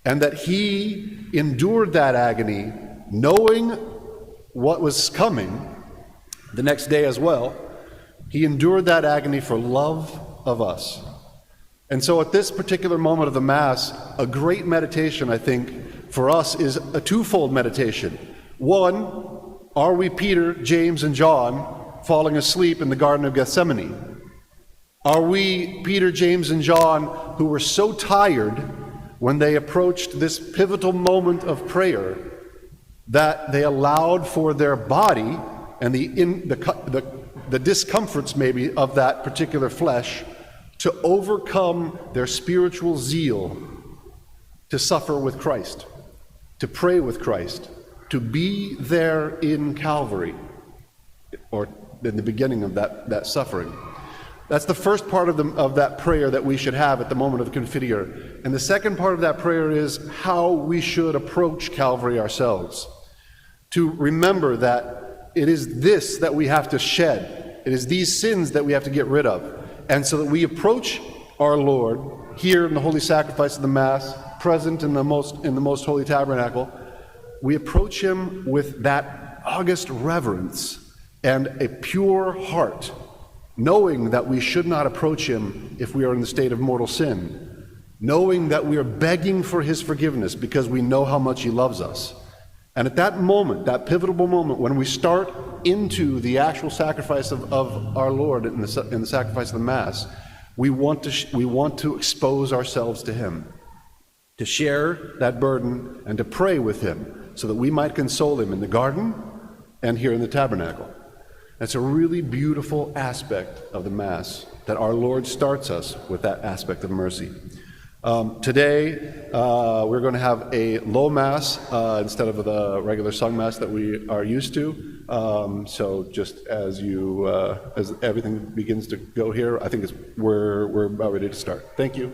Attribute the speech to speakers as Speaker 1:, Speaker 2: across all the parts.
Speaker 1: and that he endured that agony knowing what was coming the next day as well. He endured that agony for love of us. And so at this particular moment of the Mass, a great meditation, I think, for us is a twofold meditation. One, are we Peter, James, and John falling asleep in the Garden of Gethsemane? Are we Peter, James, and John who were so tired when they approached this pivotal moment of prayer that they allowed for their body and the discomforts maybe of that particular flesh to overcome their spiritual zeal to suffer with Christ, to pray with Christ, to be there in Calvary, or in the beginning of that suffering? That's the first part of that prayer that we should have at the moment of the Confiteor. And the second part of that prayer is how we should approach Calvary ourselves. To remember that it is this that we have to shed. It is these sins that we have to get rid of. And so that we approach our Lord here in the holy sacrifice of the Mass, present in the most holy tabernacle, we approach him with that august reverence and a pure heart, knowing that we should not approach him if we are in the state of mortal sin, knowing that we are begging for his forgiveness because we know how much he loves us. And at that moment, that pivotal moment, when we start into the actual sacrifice of our Lord in the sacrifice of the Mass, we want to expose ourselves to him, to share that burden and to pray with him so that we might console him in the garden and here in the tabernacle. That's a really beautiful aspect of the Mass, that our Lord starts us with that aspect of mercy. Today, we're going to have a low Mass instead of the regular sung Mass that we are used to. So just as everything begins to go here, I think we're about ready to start. Thank you.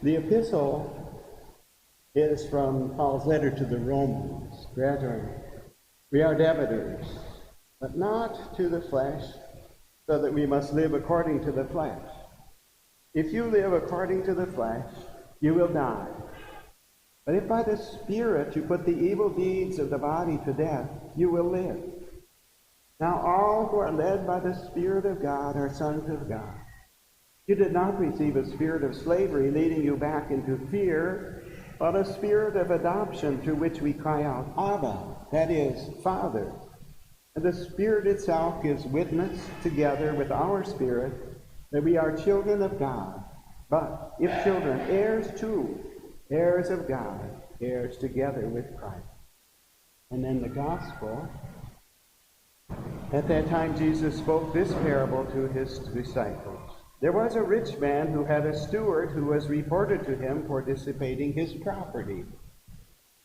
Speaker 2: The epistle is from Paul's letter to the Romans. Brethren, we are debtors, but not to the flesh, so that we must live according to the flesh. If you live according to the flesh, you will die. But if by the Spirit you put the evil deeds of the body to death, you will live. Now all who are led by the Spirit of God are sons of God. You did not receive a spirit of slavery leading you back into fear, but a spirit of adoption through which we cry out, Abba, that is, Father. And the Spirit itself gives witness together with our spirit that we are children of God. But if children, heirs too, heirs of God, heirs together with Christ. And then the gospel. At that time Jesus spoke this parable to his disciples. There was a rich man who had a steward who was reported to him for dissipating his property.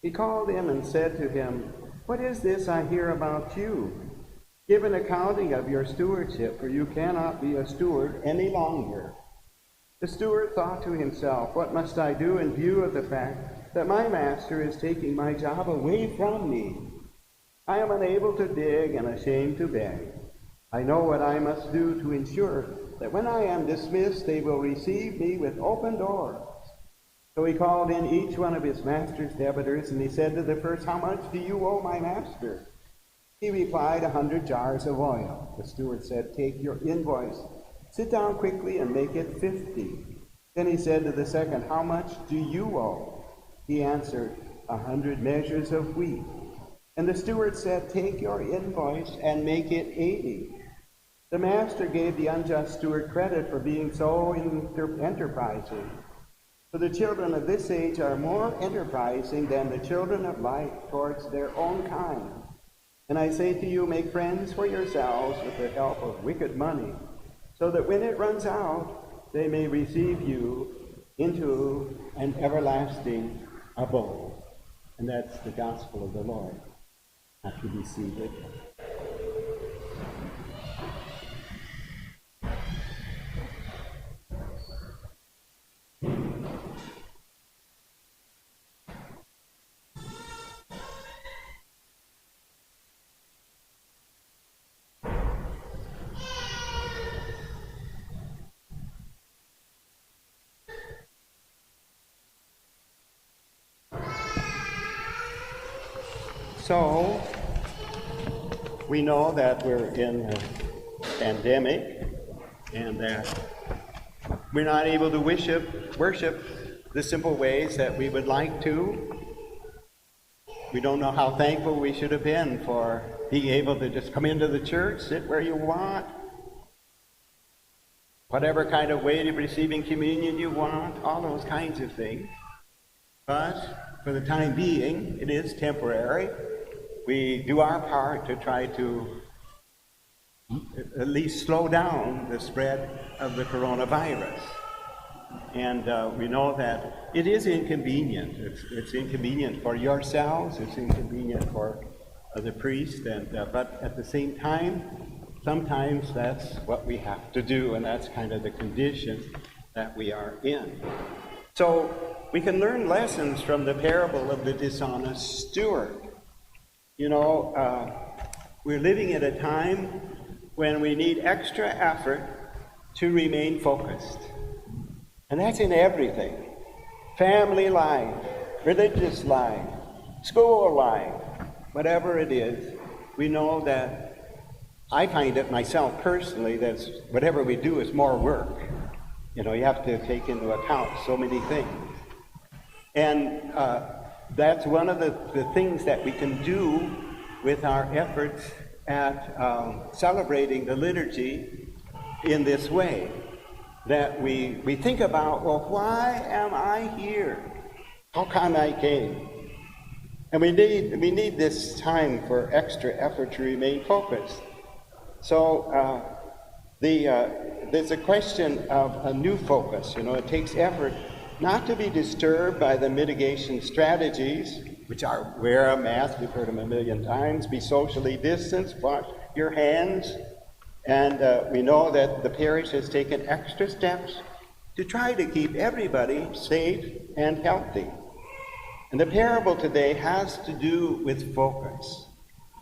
Speaker 2: He called him and said to him, What is this I hear about you? Give an accounting of your stewardship, for you cannot be a steward any longer. The steward thought to himself, What must I do in view of the fact that my master is taking my job away from me? I am unable to dig and ashamed to beg. I know what I must do to ensure that when I am dismissed, they will receive me with open doors. So he called in each one of his master's debtors, and he said to the first, How much do you owe my master? He replied, 100 jars of oil. The steward said, Take your invoice, sit down quickly and make it 50. Then he said to the second, How much do you owe? He answered, 100 measures of wheat. And the steward said, Take your invoice and make it 80. The master gave the unjust steward credit for being so enterprising. For the children of this age are more enterprising than the children of light towards their own kind. And I say to you, make friends for yourselves with the help of wicked money, so that when it runs out, they may receive you into an everlasting abode. And that's the gospel of the Lord. Have to be seated. So, we know that we're in a pandemic and that We're not able to worship the simple ways that we would like to. We don't know how thankful we should have been for being able to just come into the church, sit where you want, whatever kind of way of receiving communion you want, all those kinds of things. But for the time being, it is temporary. We do our part to try to at least slow down the spread of the coronavirus. And we know that it is inconvenient. It's inconvenient for yourselves. It's inconvenient for the priest. But at the same time, sometimes that's what we have to do, and that's kind of the condition that we are in. So we can learn lessons from the parable of the dishonest steward. You know, we're living at a time when we need extra effort to remain focused. And that's in everything. Family life, religious life, school life, whatever it is. We know that, I find it myself personally, that whatever we do is more work. You know, you have to take into account so many things. And that's one of the things that we can do with our efforts at celebrating the liturgy in this way. That we think about, well, why am I here? How come I came? And we need this time for extra effort to remain focused. So there's a question of a new focus. You know, it takes effort not to be disturbed by the mitigation strategies, which are wear a mask, we've heard them a million times, be socially distanced, wash your hands. And we know that the parish has taken extra steps to try to keep everybody safe and healthy. And the parable today has to do with focus.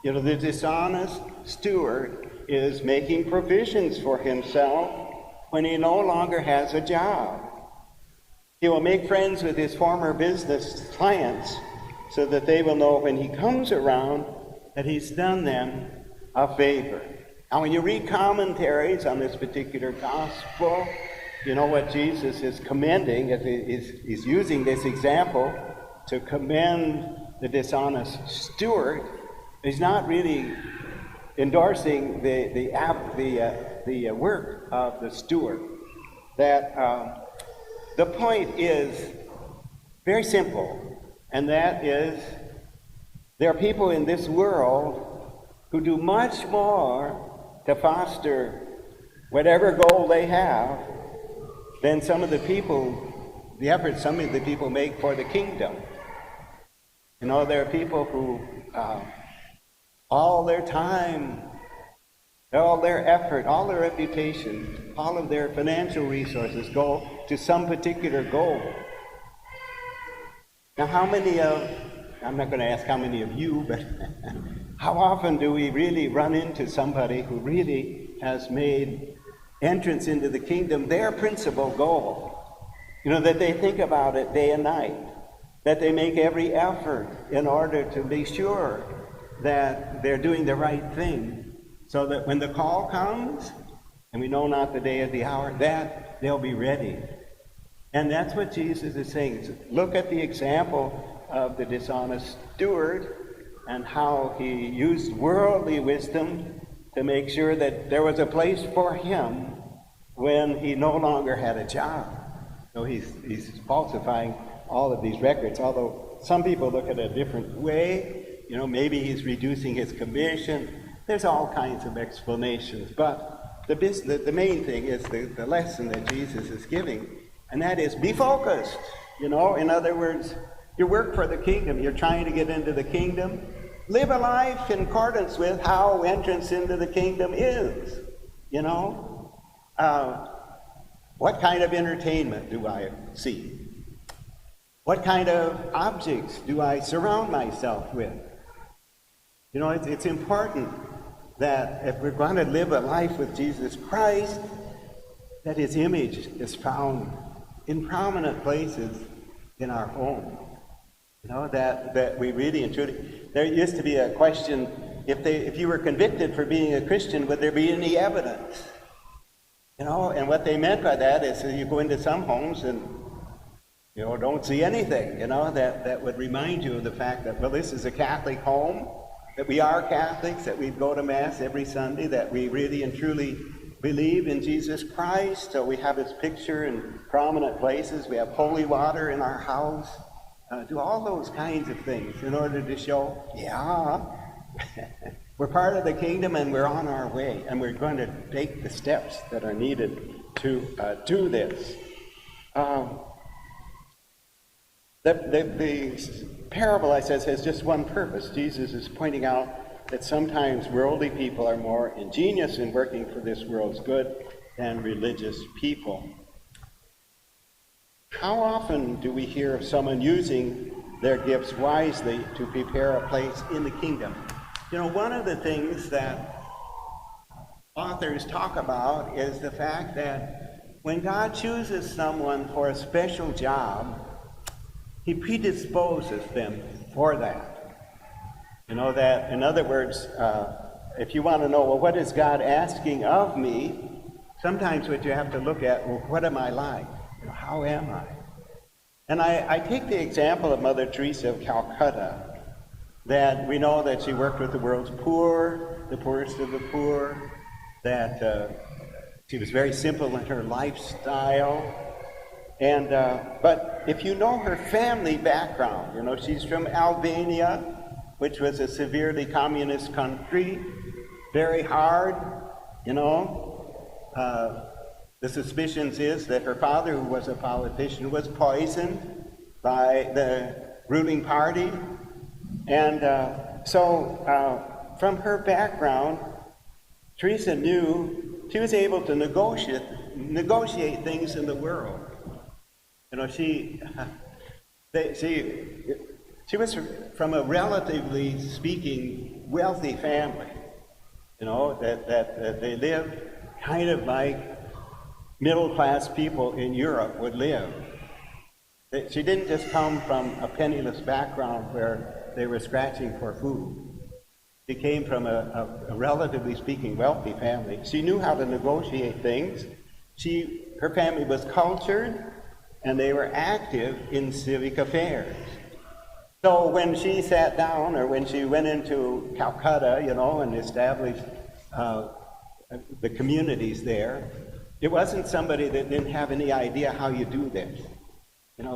Speaker 2: You know, the dishonest steward is making provisions for himself when he no longer has a job. He will make friends with his former business clients so that they will know when he comes around that he's done them a favor. Now, when you read commentaries on this particular gospel, you know what Jesus is commending. He's using this example to commend the dishonest steward. He's not really endorsing the work of the steward. That the point is very simple, and that is there are people in this world who do much more to foster whatever goal they have than the efforts some of the people make for the kingdom. You know, there are people who all their time, all their effort, all their reputation, all of their financial resources go to some particular goal. Now, I'm not going to ask how many of you, but how often do we really run into somebody who really has made entrance into the kingdom their principal goal? You know, that they think about it day and night, that they make every effort in order to be sure that they're doing the right thing, so that when the call comes, and we know not the day or the hour, that they'll be ready. And that's what Jesus is saying. Look at the example of the dishonest steward and how he used worldly wisdom to make sure that there was a place for him when he no longer had a job. So he's falsifying all of these records, although some people look at it a different way. You know, maybe he's reducing his commission. There's all kinds of explanations. But the main thing is the lesson that Jesus is giving, and that is be focused. You know, in other words, you work for the kingdom. You're trying to get into the kingdom. Live a life in accordance with how entrance into the kingdom is. You know, what kind of entertainment do I see? What kind of objects do I surround myself with? You know, it's important that if we're going to live a life with Jesus Christ, that his image is found in prominent places in our home. You know, that we really and truly. There used to be a question, if you were convicted for being a Christian, would there be any evidence? And what they meant by that is that you go into some homes and, don't see anything, that would remind you of the fact that, well, this is a Catholic home, that we are Catholics, that we go to Mass every Sunday, that we really and truly believe in Jesus Christ. So we have his picture in prominent places. We have holy water in our house. Do all those kinds of things in order to show, we're part of the kingdom and we're on our way. And we're going to take the steps that are needed to do this. The parable, I says, has just one purpose. Jesus is pointing out that sometimes worldly people are more ingenious in working for this world's good than religious people. How often do we hear of someone using their gifts wisely to prepare a place in the kingdom? One of the things that authors talk about is the fact that when God chooses someone for a special job, he predisposes them for that. That, in other words, if you want to know, well, what is God asking of me? Sometimes what you have to look at, well, what am I like? How am I? And I take the example of Mother Teresa of Calcutta, that we know that she worked with the world's poor, the poorest of the poor, that she was very simple in her lifestyle. And but if you know her family background, she's from Albania, which was a severely communist country, very hard, The suspicions is that her father, who was a politician, was poisoned by the ruling party. And so from her background, Teresa knew she was able to negotiate things in the world. She was from a relatively speaking wealthy family, that they lived kind of like middle-class people in Europe would live. She didn't just come from a penniless background where they were scratching for food. She came from a relatively speaking wealthy family. She knew how to negotiate things. Her family was cultured, and they were active in civic affairs. So when she sat down, or when she went into Calcutta, and established the communities there, it wasn't somebody that didn't have any idea how you do this.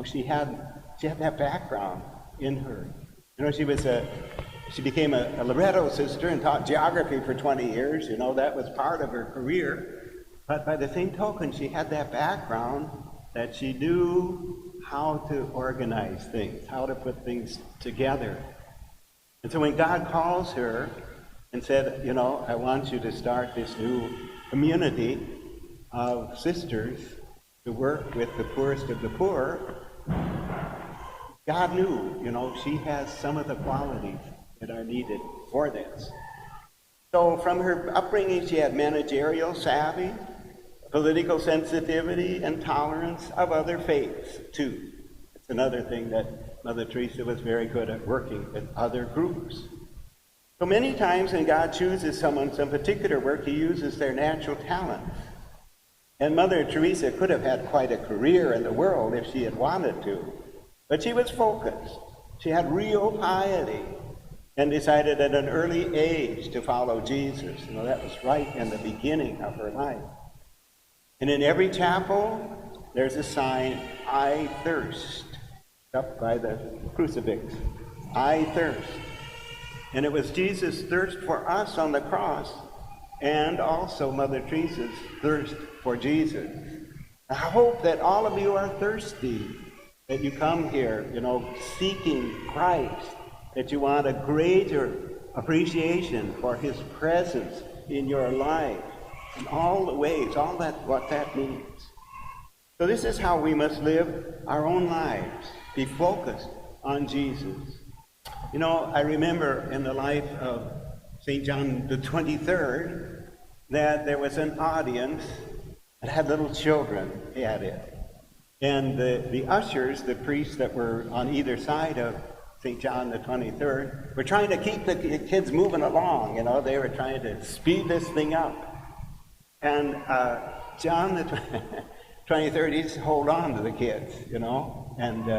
Speaker 2: She had that background in her. She became a Loretto sister and taught geography for 20 years. That was part of her career. But by the same token, she had that background that she knew how to organize things, how to put things together. And so when God calls her and said, I want you to start this new community of sisters to work with the poorest of the poor, God knew, she has some of the qualities that are needed for this. So from her upbringing, she had managerial savvy, political sensitivity, and tolerance of other faiths, too. It's another thing that Mother Teresa was very good at, working with other groups. So many times when God chooses someone some particular work, he uses their natural talents. And Mother Teresa could have had quite a career in the world if she had wanted to. But she was focused. She had real piety and decided at an early age to follow Jesus. That was right in the beginning of her life. And in every chapel, there's a sign, I thirst, up by the crucifix. I thirst. And it was Jesus' thirst for us on the cross, and also Mother Teresa's thirst for Jesus. I hope that all of you are thirsty, that you come here, seeking Christ, that you want a greater appreciation for his presence in your life, in all the ways, what that means. So this is how we must live our own lives, be focused on Jesus. I remember in the life of St. John the 23rd that there was an audience that had little children at it. And the ushers, the priests that were on either side of St. John the 23rd, were trying to keep the kids moving along. They were trying to speed this thing up. And John the 23rd, he's hold on to the kids, you know. And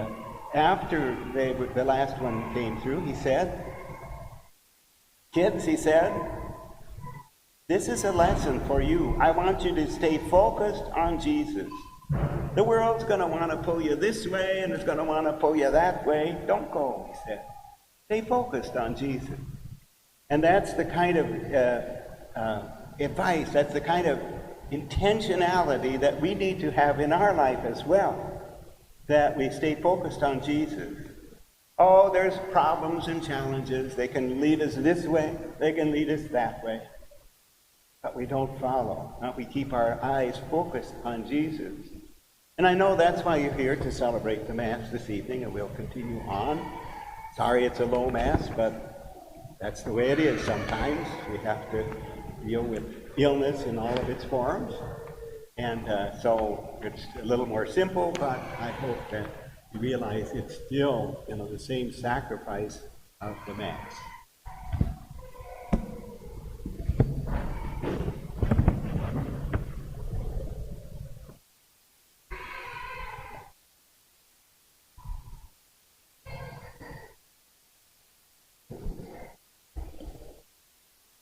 Speaker 2: after the last one came through, he said, kids, he said, this is a lesson for you. I want you to stay focused on Jesus. The world's going to want to pull you this way, and it's going to want to pull you that way. Don't go, he said. Stay focused on Jesus. And that's the kind of advice, that's the kind of intentionality that we need to have in our life as well, that we stay focused on Jesus. Oh, there's problems and challenges. They can lead us this way, they can lead us that way. But we don't follow. We keep our eyes focused on Jesus. And I know that's why you're here to celebrate the Mass this evening, and we'll continue on. Sorry it's a low Mass, but that's the way it is sometimes. We have to deal with illness in all of its forms. And so it's a little more simple, but I hope that you realize it's still, the same sacrifice of the Mass.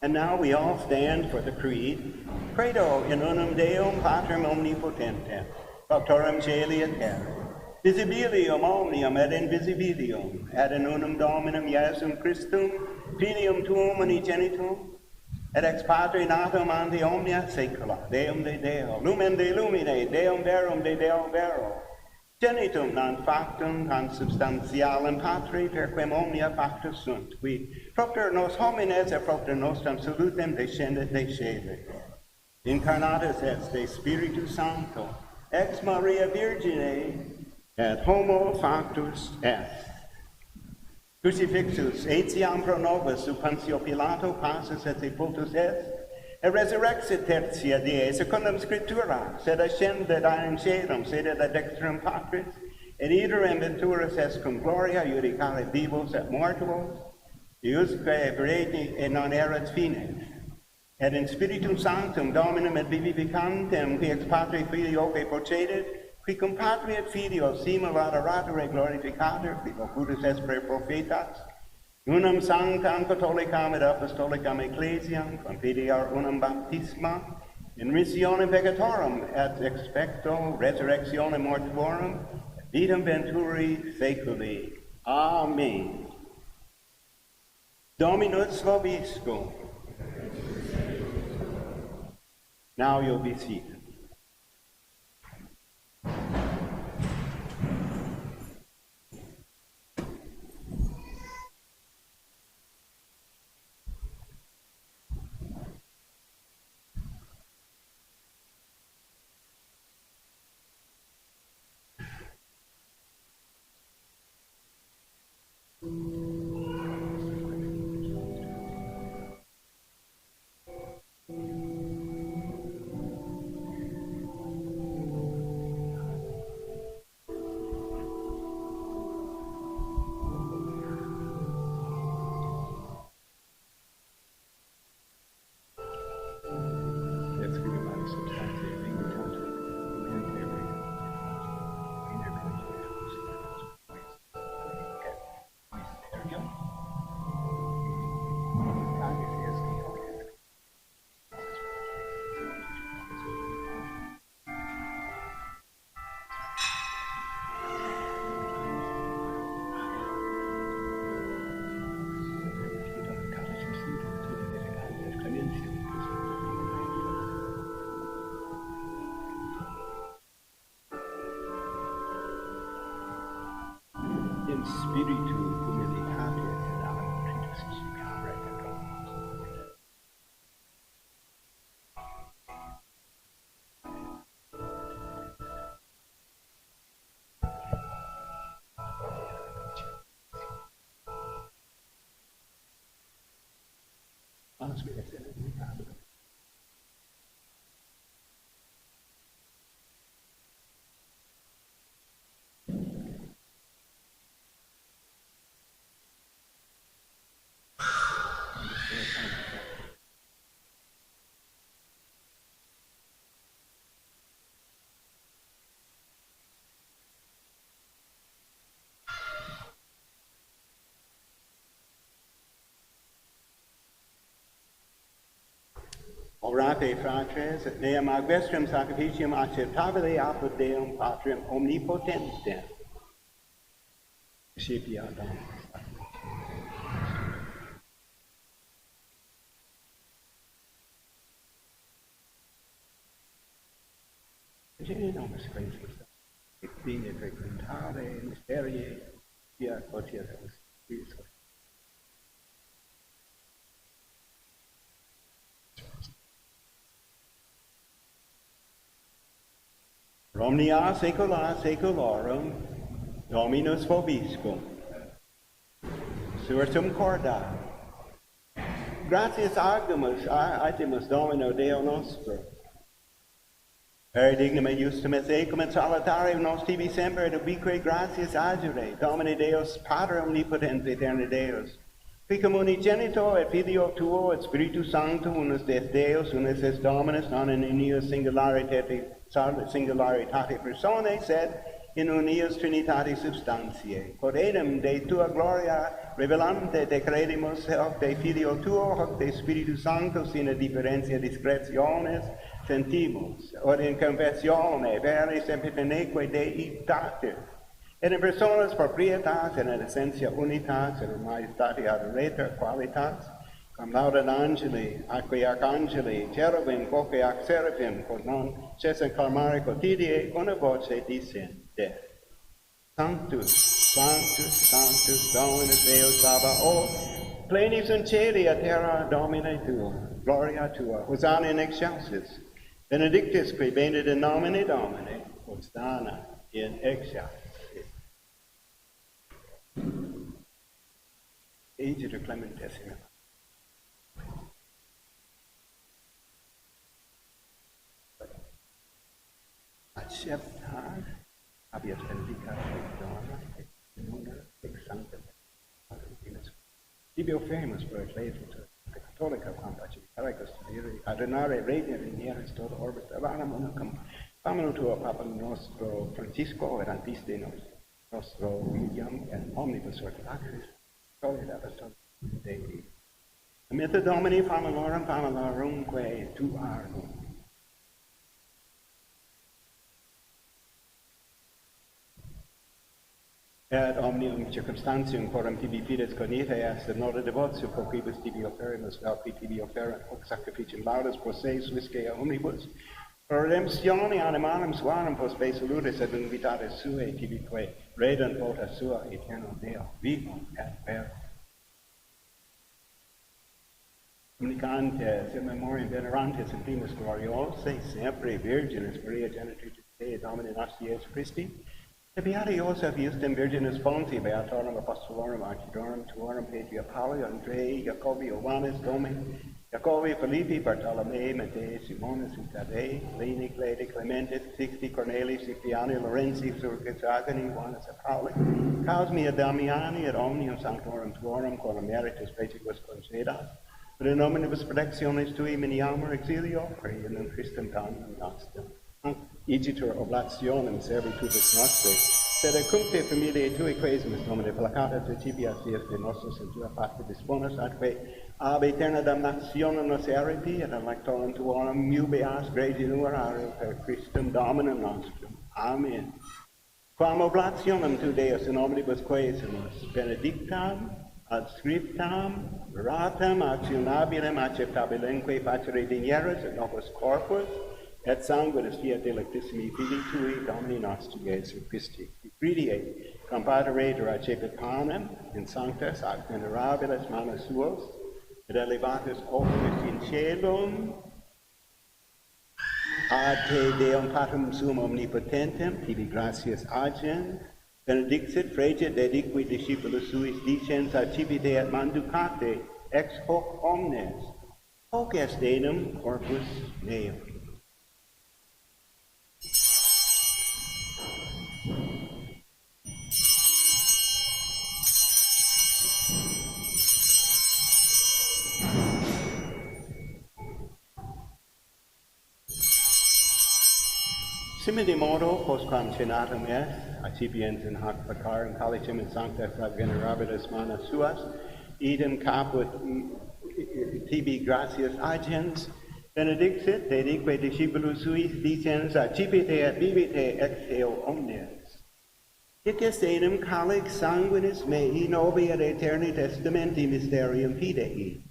Speaker 2: And now we all stand for the Creed. Credo in unum Deum Patrem omnipotentem, Doctorum Caeli et Terra, visibilium omnium et invisibilium, et in unum Dominum Iesum Christum, Filium tuum unigenitum, et ex Patre natum ante omnia saecula, Deum de Deo, lumen de lumine, Deum verum de Deo vero, genitum non factum consubstantialem Patre, per quem omnia facta sunt, qui propter nos homines et propter nostrum salutem descendet de Caeli. Incarnatus est de Spiritu Sancto, ex Maria Virgine, et homo factus est. Crucifixus etiam pro nobis sub Pontio Pilato passus et sepultus est, et resurrexit tertia die secundum Scriptura, sed ascendet in caelum, sedet ad dextrum Patris, et iterum venturus est cum gloria judicare vivos et mortuos, iusque veredi et non erat fines. Et in Spiritum Sanctum Dominum et vivificantem, qui ex Patre Filioque procedit, qui cum Patri et Filio simul adorator glorificator, qui locutus est per prophetas, unum sanctam catholicam et apostolicam ecclesiam, confidiar unum baptisma, in missione peccatorum et expecto resurrectione mortuorum, et vitam venturi saeculi. Amen. Dominus vobiscum. Now you'll be seated. In spiritu humilitatis et alacritus Orate fratres, et neam ad vestrum sacrificium acceptabile apud Deum Patrem omnipotentem. Recipia Dominus. Genomus Christus, et vine frequentare mysterie, via quotidianus, Christus. Omnia saecula saeculorum, Dominus vobiscum, sursum corda, gratias agdimus Domino Deo nostro, per dignum et justum et secum et solitarium nos tibi semper et ubique gratias adjure, Domine Deus Pater omnipotens aeterni Deus, qui cum unigenitor et Filio tuo et Spiritus Sancto unus des Deus, unus es Dominus, non in unius singularitate personae, sed in unius Trinitate substantiae. Quod enim de tua gloria revelante decredimus hoc de Filio tuo, hoc de Spiritus Sancto, sine differentia discretiones, sentimus, od in confessione, vere sempiterneque Deitate, et in personas proprietas, et in essentia unitas, et in majestate adorator qualitas, cum laudat angeli, aquae arcangeli, cherubim, quoque ac seraphim, quod non cessant clamare quotidie, una voce dicente, Sanctus, Sanctus, Sanctus, Dominus Deus Sabaoth, pleni sunt caeli et terra Domine tua, gloria tua, Hosanna in excelsis, benedictus qui venit in nomine Domini, Hosanna in excelsis. Agetur clementissima. Acceptar, habeas benedicat dona, et nunca ex sancta Patris. Tibio femus per ecclesia catholica quam pacificaricus studere, adonare regner in eris toto orbis terranum unicum, famino tua Papa nostro Francisco, et antiste nostro William, et omnibus orthodoxis, Gloria apostolica Dei. Amita Domini famalorum quae tu arum. Et omnium circumstantium quorum tibi fides cognita est, et nota devotio quibus tibi offerimus, vel qui tibi offerent hoc sacrificium laudus pro se suisque omnibus, pro redemptione animarum suarum post be salutis et invitatis suae tibique redent vota sua aeterno Deo, vivo et vero. Communicantes in memoriam venerantes in primis gloriose, sempre Virginis Maria Genitrix Dei Domini nostri Iesu Christi, et beati Joseph Justum Virginis Ponti, beatorum apostolorum archidorum tuorum Petri Apollo, Andrei, Jacobi, Johannes, Domi, Jacobi, Philippi, Bartolome, Mattei, Simonis, Tadei, Leni, Cledi, Clementis, Sixti, Corneli, Cipriani, Lorenzi, Surgis, Agani, Juanes, Pauli, Cosmi, Damiani, et omnium sanctorum tuorum, quorum meritus petibus concedas, et in nominibus protectionis tui miniamur exilio, creum Christum Domum nostrum. Igitur oblationem servitudis nostre, sed cuncte familiae tui quesimus nomine placata principias dies de nostros in tua parte disponus, atque ab aeterna damnationem nos eripi, et electorum tuorum mubeas grazinuare per Christum Dominum nostrum. Amen. Quam oblationem tu Deus in omnibus quesimus, benedictam, adscriptam, ratam, actionabilem, acceptabilemque facere dinieris, et novus corpus, et sanguinis fiat delectissimi Filii tui, Domini nostri Iesu Christi. Credie, compaderetur accepit panem, in sanctas ac venerabilis manus suos, et elevatus oculis in caelum, ad te Deum Patrum sum omnipotentem, tibi gratias agens, benedixit fregit dediqui discipulus suis dicens acipite et manducate ex hoc omnes, hoc est enum corpus meum. Simile modo, postquam cenatum est, accipiens in hoc vacarum calicem in sanctas ad venerabilis manus suas, idem caput tibi gratias agens, Benedictit, dedique discipulus suis, dicens accipite et bibite ex eo omnes. Hic est enim calix sanguinis mei novi et aeterni testamenti mysterium fidei.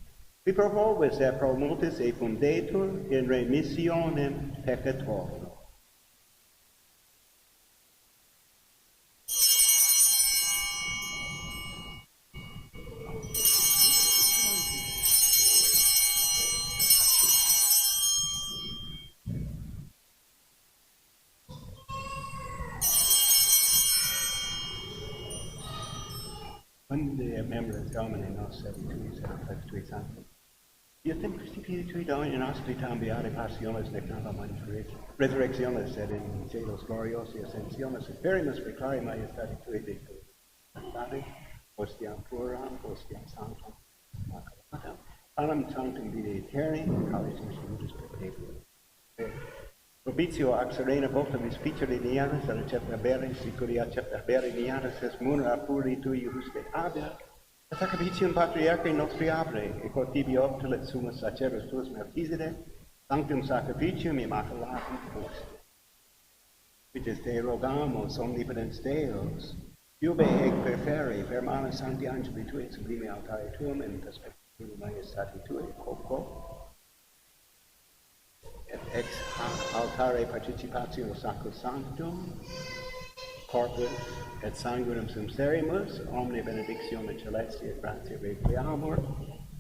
Speaker 2: Qui pro vobis et pro multis e fundetur in remissionem peccatorum. Unde membres Domini nos servituis et affectuis sanctum. Iutem Christi Spiritu Domini nostri tambiare passiones nec nava maniferet, resurrectiones et in celos gloriosi ascensiones, et perimus precari maiestati tui Dei, Sanctare, hostiam puram, hostiam sanctum, maculata, panem sanctum vitae aeterni, calicis salutis perpetuum. Propitio ac serena volta vispicere nianis, ad accepta bere, sicuri accepta bere nianis, es munera puri tui juste habia, et sacramentum patriarchae nostri abre, et quod tibi optulet sumus sacerdos tuus Melchizedek, sanctum sacrificium immaculatum fuste. Vites te rogamos, omnipotens Deus, iube ec perfere, per mano sancti angeli tui, sublime altare tuum, in perspectiva maiestati tui, quoque, et ex altare participatio sacrosanctum, corpus et sanguinum sumpserimus, omne benedictione celesti et gratia requiamur,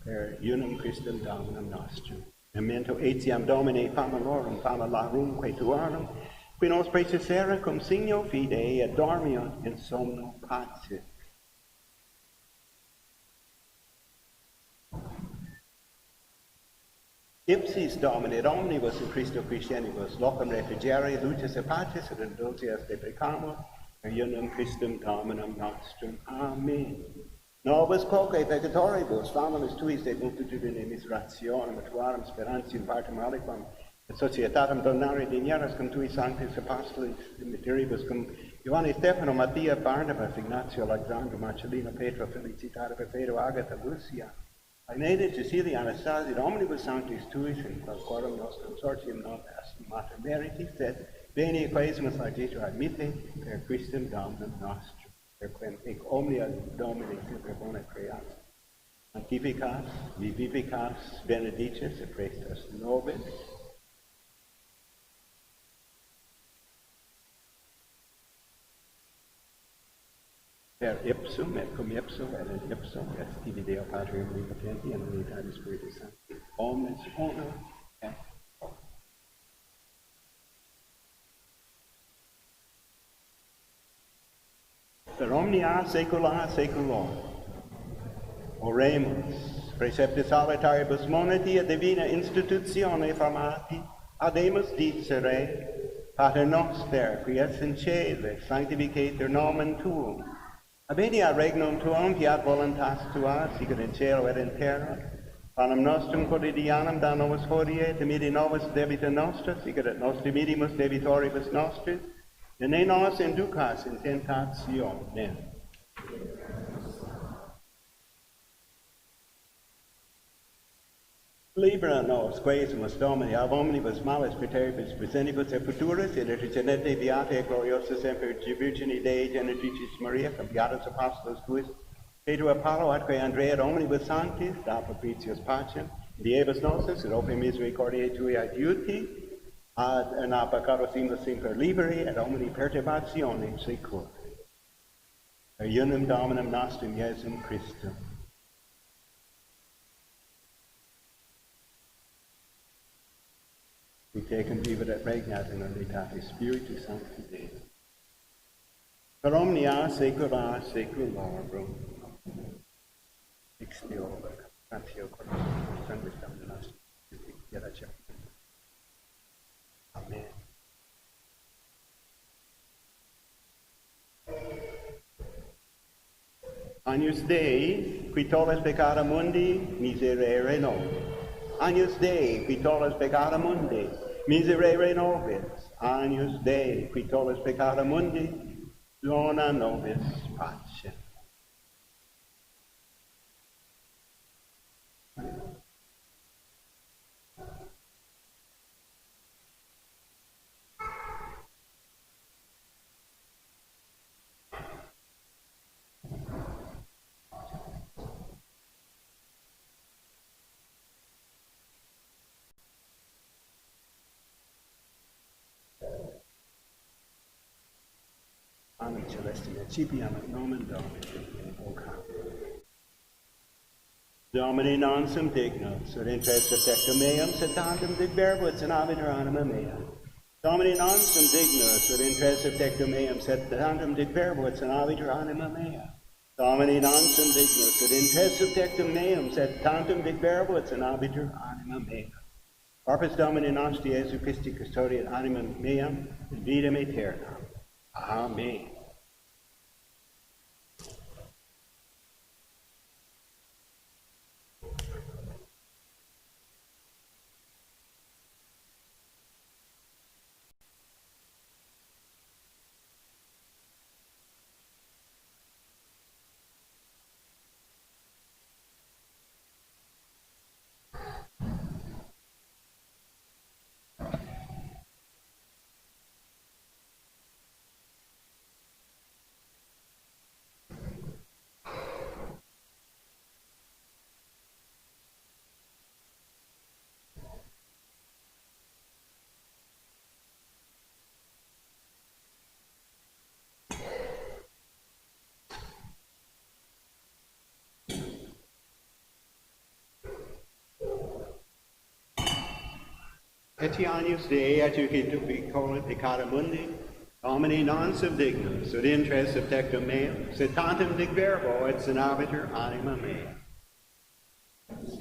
Speaker 2: per unum Christum Dominum nostrum. Memento etiam Domine fama lorum, fama larumque tuarum, qui nos praecessere cum signo fidei et dormiant in somno pacis. Ipsis Domine et omnibus in Christo Christianibus, locum refugiare, lucis et pacis et indultias deprecamur, per unum Christum Dominum nostrum. Amen. Novus quoque peccatoribus, famulis tuis de multitudine miserationem, et tuarum sperantium partem aliquam, et societatem donare digneris cum tui sanctis apostolis materibus, cum Ioannis Stefano, Mattia, Barnabas, Ignatio, Alexandro, Marcellino, Petro, Felicitata, Perpetua, Agatha, Lucia, Agnete, Cecilia, Anastasia, omnibus sanctis tuis, in quorum nostrum sortium non est mater meritis, et veni equesimus largitur admite, per Christum Dominum nostrum, per quem ec omnia Domini super bona creat. Sanctificas, vivificas, benedicas, et prestas nobis, per ipsum et cum ipsum et in ipsum et tibi Deo Patri omnipotenti et unitatis Spiritus Sancti, omnes honor et glory. Per omnia saecula saeculorum. Oremus, preceptis alitaribus moniti et divina institutione formati, ademus dicere, Pater noster, qui es in caelis, sanctificetur nomen tuum, Avenia regnum tuum, fiat voluntas tua, sicut in cielo et in terra. Panem nostrum quotidianum da nobis hodie, et dimitte nobis debita nostra, sicut et nos dimittimus debitoribus nostris, et ne nos inducas in tentationem. Libera nos quaesimus Domini ab omnibus malis praeteribus presentibus et futuris, et regenete beate et gloriosa semper Virgini Dei Genetricis Maria, cum beatus apostolos tuis, Pedro Apollo, atque Andrea, et omnibus sanctis, da propitius pacem, diebus nostris, et ope misericordiae tui adiuti, ad na peccatosinus semper liberi, et omni perturbatione secur. Per unum Dominum nostrum Iesum Christum. We take and vivat et regnat in unitatis Spiritus Sancti Dei. Per omnia saecula saeculorum. Ex Deo vacatio corpus sanguis Domini nostri, et acceptum. Amen. Agnus Dei, qui tolles peccata mundi, miserere nobis. Agnus Dei, qui tolles peccata mundi, miserere nobis. Agnus Dei, qui tolles peccata mundi, dona nobis pacem. Anum celestum et cipiam et nomen Domini in vocam. Domini non sum dignus, ut intres tectum meum, sed tantum dig verbut sanaviter anima mea. Domini non sum dignus, ut intres tectum meum, sed tantum dig verbut sanaviter anima mea. Domini non sum dignus, ut intres tectum meum, sed tantum dig verbut sanaviter anima mea. Corpus Domini nostri Jesu Christi custodiet animam meam in vitam aeternam. Amen. Etianus Dei adjucitu picolit peccata mundi, Domini non sum dignus, ut intres tectum meum, sed tantum dig verbo et sanaviter anima mea.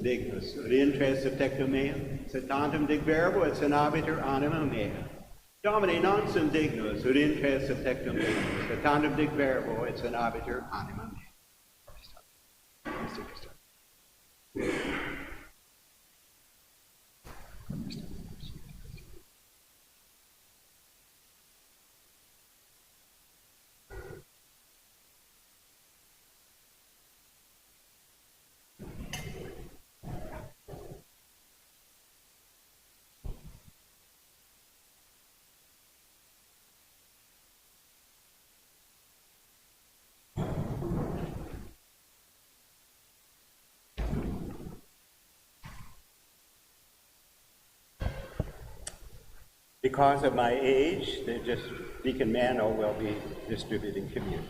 Speaker 2: Dignus, ut intres tectum meum, sed tantum dig verbo et sanaviter anima mea. Domini non sum dignus, ut intres tectum meum, sed tantum dig verbo et sanaviter anima mea. Because of my age, Deacon Mano will be distributing communion.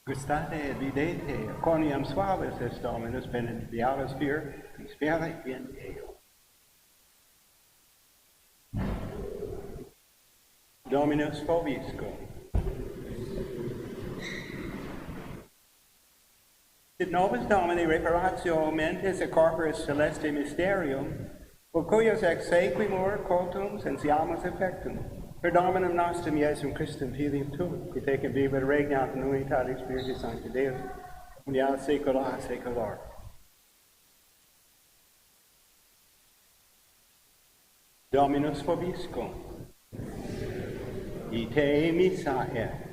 Speaker 2: Gustate videte, coniam suavis est Dominus benedictus vir, spera in eo. Dominus vobiscum. Sit nobis Domini reparatio mentis et corporis celeste mysterium, ut cuius ex sequimur cultum sensiamus effectum, per Dominum nostrum Iesum Christum filium tuum, qui tecum viva regnat in unitatis Spiritus Sancti Deus, unia saecula saeculorum. Dominus vobiscum. Ite missa est.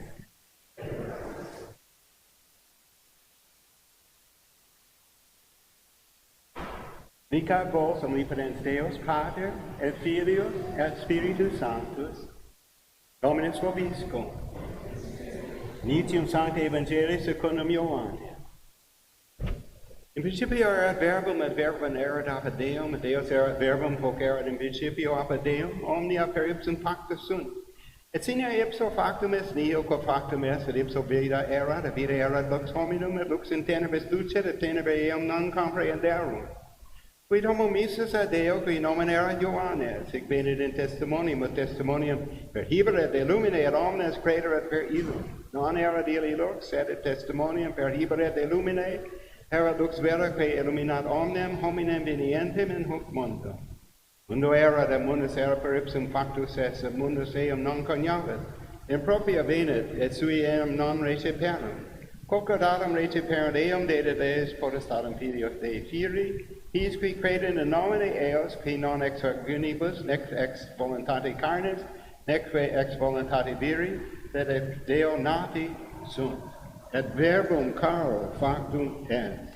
Speaker 2: Vicat vos omnipotens Deus Pater, et Filius, et Spiritus Sanctus, Dominus vobiscum. Nitium Sancte Evangelii secundum Ioannem. In principio erat verbum, et verbum erat apud Deum, et Deus erat verbum, hoc erat in principio apud Deum, omnia per ipsum facta sunt. Et sine ipso factum est nihil quo factum est, et ipso vita erat, et vita erat lux hominum, et lux in tenebris lucet, et tenebrae eum non comprehenderunt. Quid homo missus ad Deo, qui nomen erat Ioannes, hic venit in testimonium, ut testimonium perhiberet de lumine, et omnes crederet per illum. Non erat illi lux, sed et testimonium perhiberet de lumine, erat lux vera, que illuminat omnem hominem venientem in hoc mundo. Mundo erat, et mundus erat per ipsum factus est, et mundus eum non cognavet. In propria venit, et sui eum non receperum. Quoquedatum receperunt eum de deus potestatem filios Dei Filii, his qui credit in nomine eos, qui non ex unibus, nec ex voluntate carnis, nec ex voluntate viri, sed ex Deo nati sunt. Et verbum caro factum est.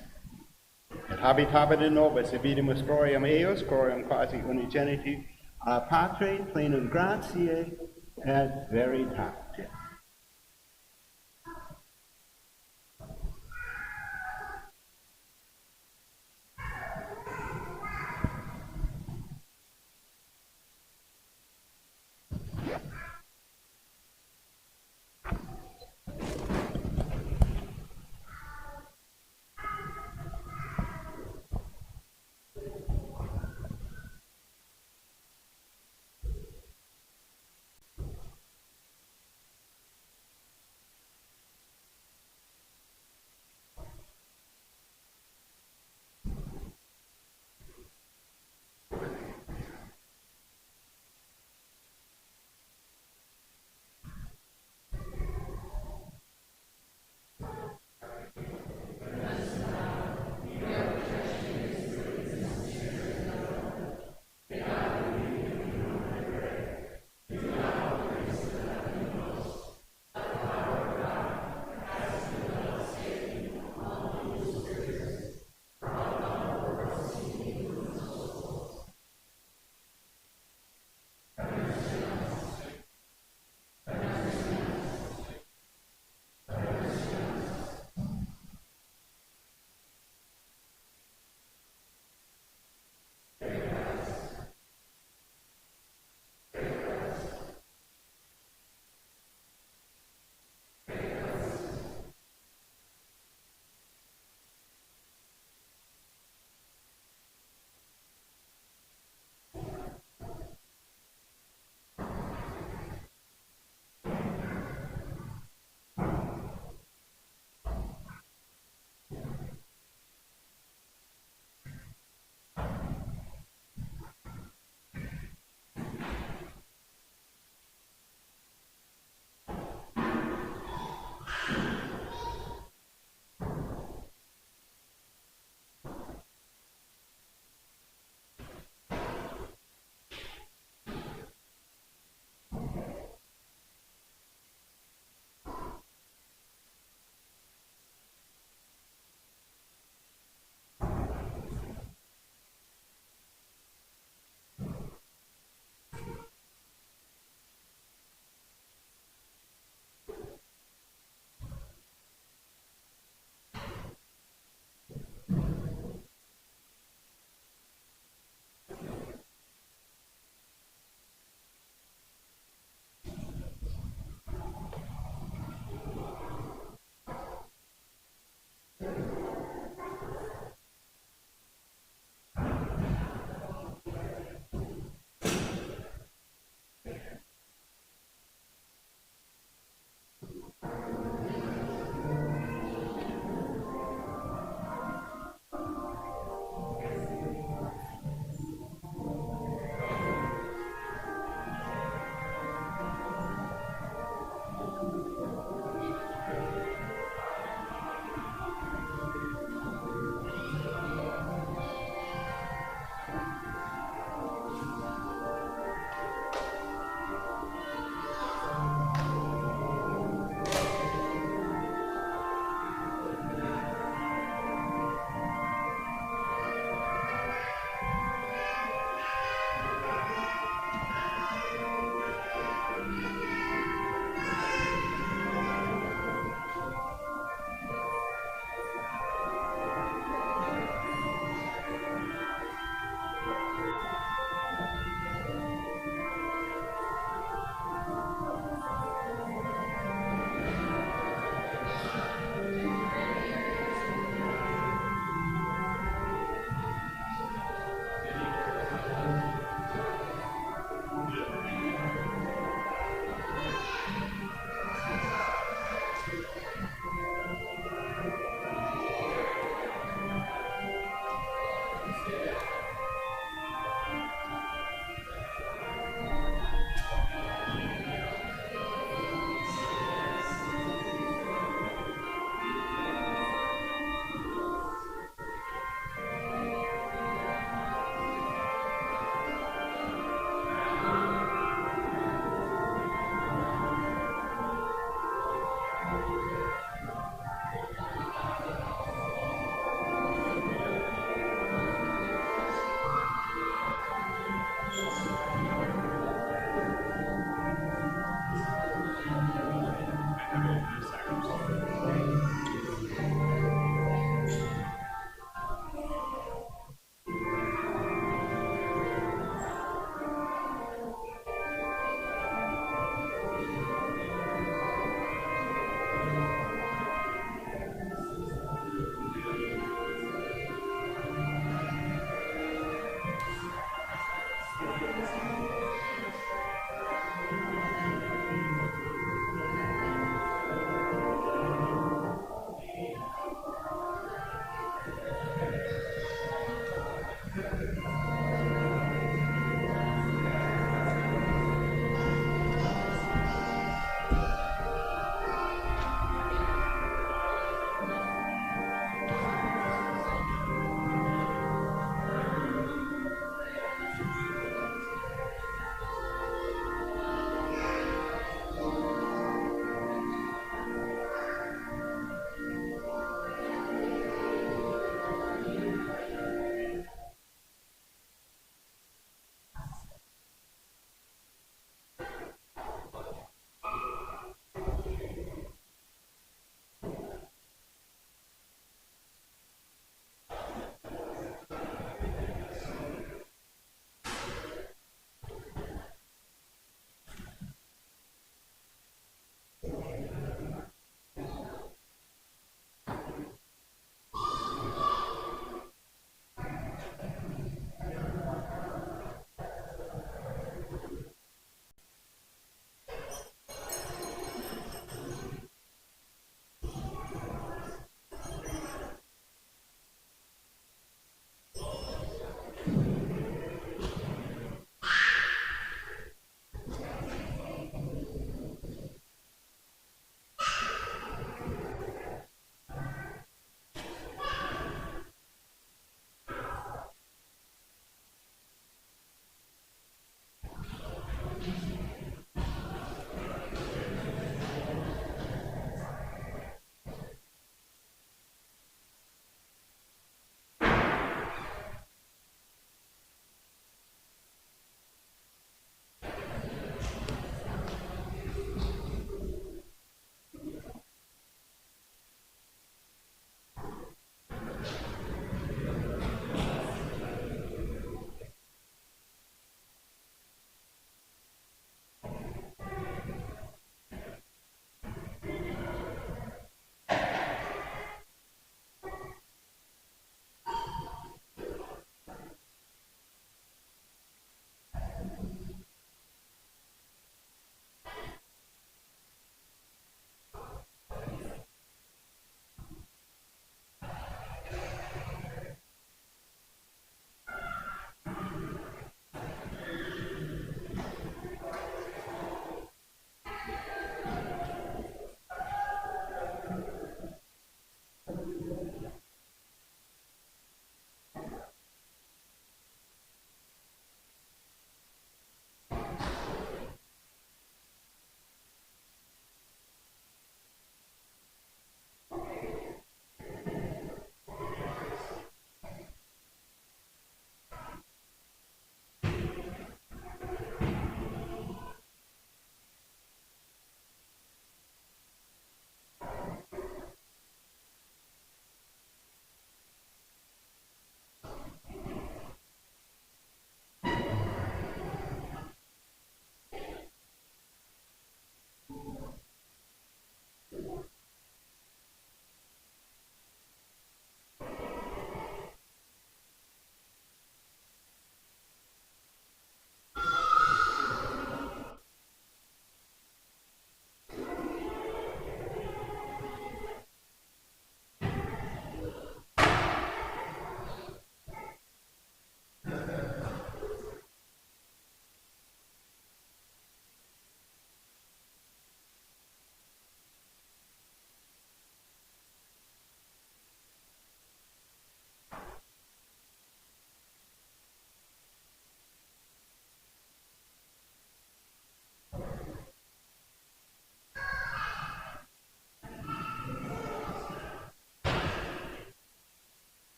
Speaker 2: Et habitabit in nobis, et vidimus gloriam eos, gloriam quasi unigeniti, a Patre plenum gratiae et veritatis.